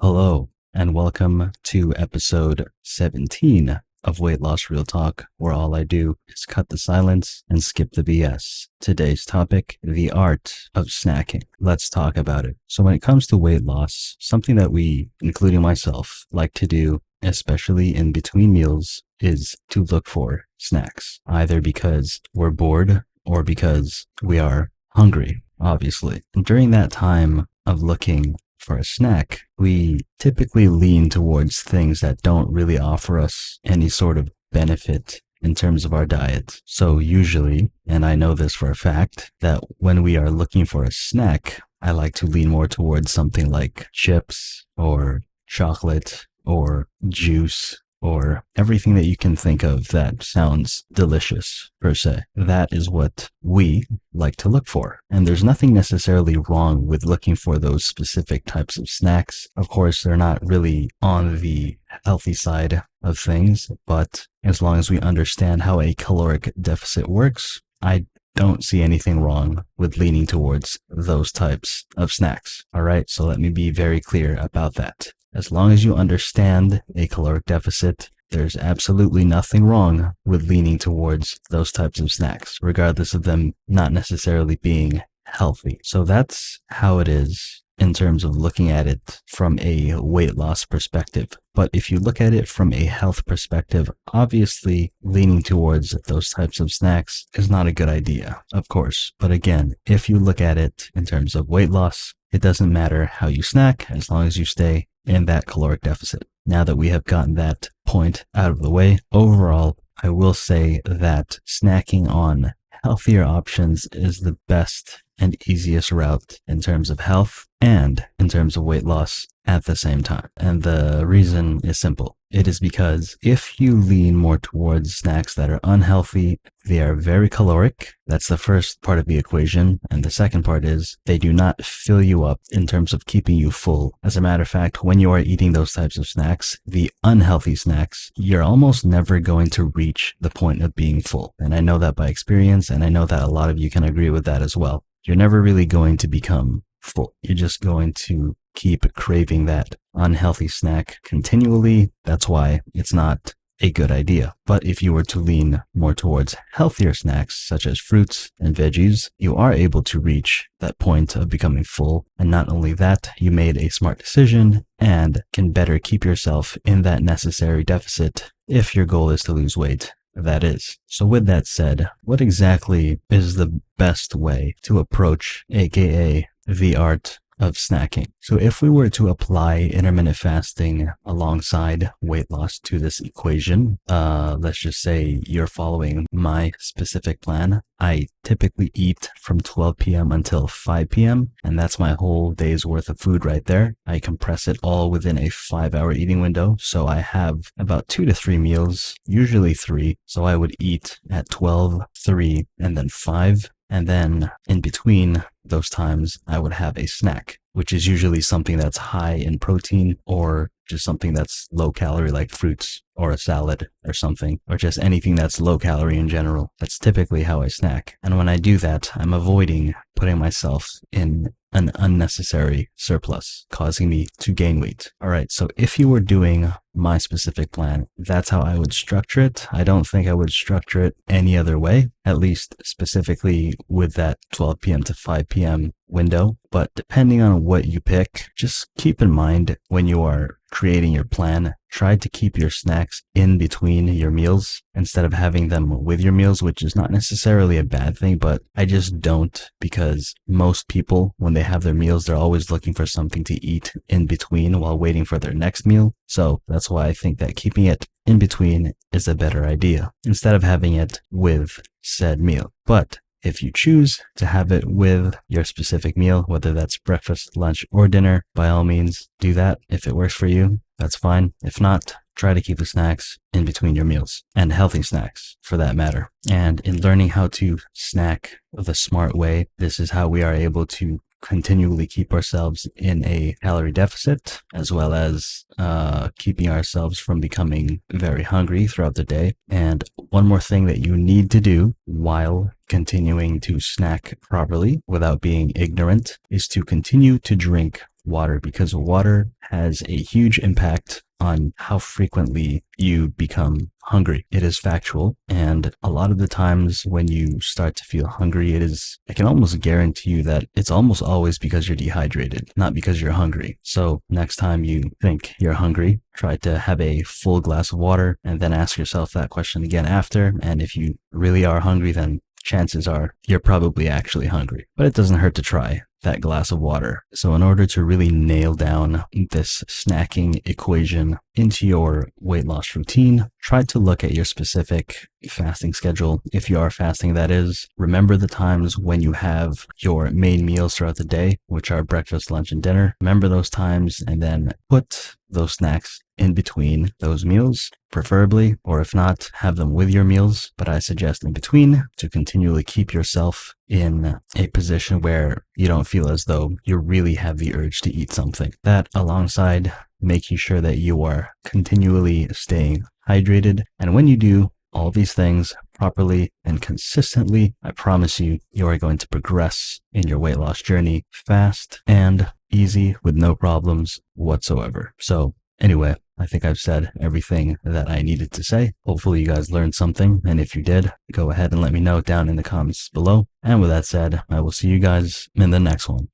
Hello, and welcome to episode 17 of Weight Loss Real Talk, where all I do is cut the silence and skip the BS. Today's topic, the art of snacking. Let's talk about it. So when it comes to weight loss, something that we, including myself, like to do, especially in between meals, is to look for snacks, either because we're bored or because we are hungry, obviously. And during that time of looking for a snack, we typically lean towards things that don't really offer us any sort of benefit in terms of our diet. So usually, and I know this for a fact, that when we are looking for a snack, I like to lean more towards something like chips or chocolate or juice or everything that you can think of that sounds delicious per se. That is what we like to look for. And there's nothing necessarily wrong with looking for those specific types of snacks. Of course, they're not really on the healthy side of things, but as long as we understand how a caloric deficit works, I don't see anything wrong with leaning towards those types of snacks. All right, so let me be very clear about that. As long as you understand a caloric deficit, there's absolutely nothing wrong with leaning towards those types of snacks, regardless of them not necessarily being healthy. So that's how it is in terms of looking at it from a weight loss perspective. But if you look at it from a health perspective, obviously leaning towards those types of snacks is not a good idea, of course. But again, if you look at it in terms of weight loss, it doesn't matter how you snack as long as you stay in that caloric deficit. Now that we have gotten that point out of the way, overall, I will say that snacking on healthier options is the best and easiest route in terms of health and in terms of weight loss at the same time. And the reason is simple. It is because if you lean more towards snacks that are unhealthy, they are very caloric. That's the first part of the equation. And the second part is they do not fill you up in terms of keeping you full. As a matter of fact, when you are eating those types of snacks, the unhealthy snacks, you're almost never going to reach the point of being full. And I know that by experience, and I know that a lot of you can agree with that as well. You're never really going to become full. You're just going to keep craving that unhealthy snack continually. That's why it's not a good idea. But if you were to lean more towards healthier snacks, such as fruits and veggies, you are able to reach that point of becoming full. And not only that, you made a smart decision and can better keep yourself in that necessary deficit if your goal is to lose weight. That is. So with that said, what exactly is the best way to approach, aka the art of snacking? So if we were to apply intermittent fasting alongside weight loss to this equation, let's just say you're following my specific plan. I typically eat from 12 p.m. until 5 p.m. and that's my whole day's worth of food right there. I compress it all within a 5-hour eating window. So I have about 2 to 3 meals, usually 3. So I would eat at 12, 3, and then 5. And then in between those times, I would have a snack, which is usually something that's high in protein or just something that's low calorie like fruits or a salad or something, or just anything that's low calorie in general. That's typically how I snack. And when I do that, I'm avoiding putting myself in an unnecessary surplus, causing me to gain weight. All right, so if you were doing my specific plan, that's how I would structure it. I don't think I would structure it any other way, at least specifically with that 12 p.m. to 5 p.m. window. But depending on what you pick, just keep in mind when you are creating your plan, try to keep your snacks in between your meals instead of having them with your meals, which is not necessarily a bad thing, but I just don't, because most people, when they have their meals, they're always looking for something to eat in between while waiting for their next meal. So that's why I think that keeping it in between is a better idea instead of having it with said meal. But if you choose to have it with your specific meal, whether that's breakfast, lunch, or dinner, by all means, do that. If it works for you, that's fine. If not, try to keep the snacks in between your meals, and healthy snacks for that matter. And in learning how to snack the smart way, this is how we are able to continually keep ourselves in a calorie deficit, as well as keeping ourselves from becoming very hungry throughout the day. And one more thing that you need to do while continuing to snack properly without being ignorant is to continue to drink water, because water has a huge impact on how frequently you become hungry. It is factual, and a lot of the times when you start to feel hungry, I can almost guarantee you that it's almost always because you're dehydrated, not because you're hungry. So next time you think you're hungry, try to have a full glass of water and then ask yourself that question again after. And if you really are hungry, then chances are you're probably actually hungry, but it doesn't hurt to try that glass of water. So in order to really nail down this snacking equation into your weight loss routine, try to look at your specific fasting schedule. If you are fasting, that is, remember the times when you have your main meals throughout the day, which are breakfast, lunch, and dinner. Remember those times and then put those snacks in between those meals, preferably, or if not, have them with your meals. But I suggest in between to continually keep yourself in a position where you don't feel as though you really have the urge to eat something. That alongside making sure that you are continually staying hydrated. And when you do all these things properly and consistently, I promise you, you are going to progress in your weight loss journey fast and easy with no problems whatsoever. So anyway, I think I've said everything that I needed to say. Hopefully you guys learned something. And if you did, go ahead and let me know down in the comments below. And with that said, I will see you guys in the next one.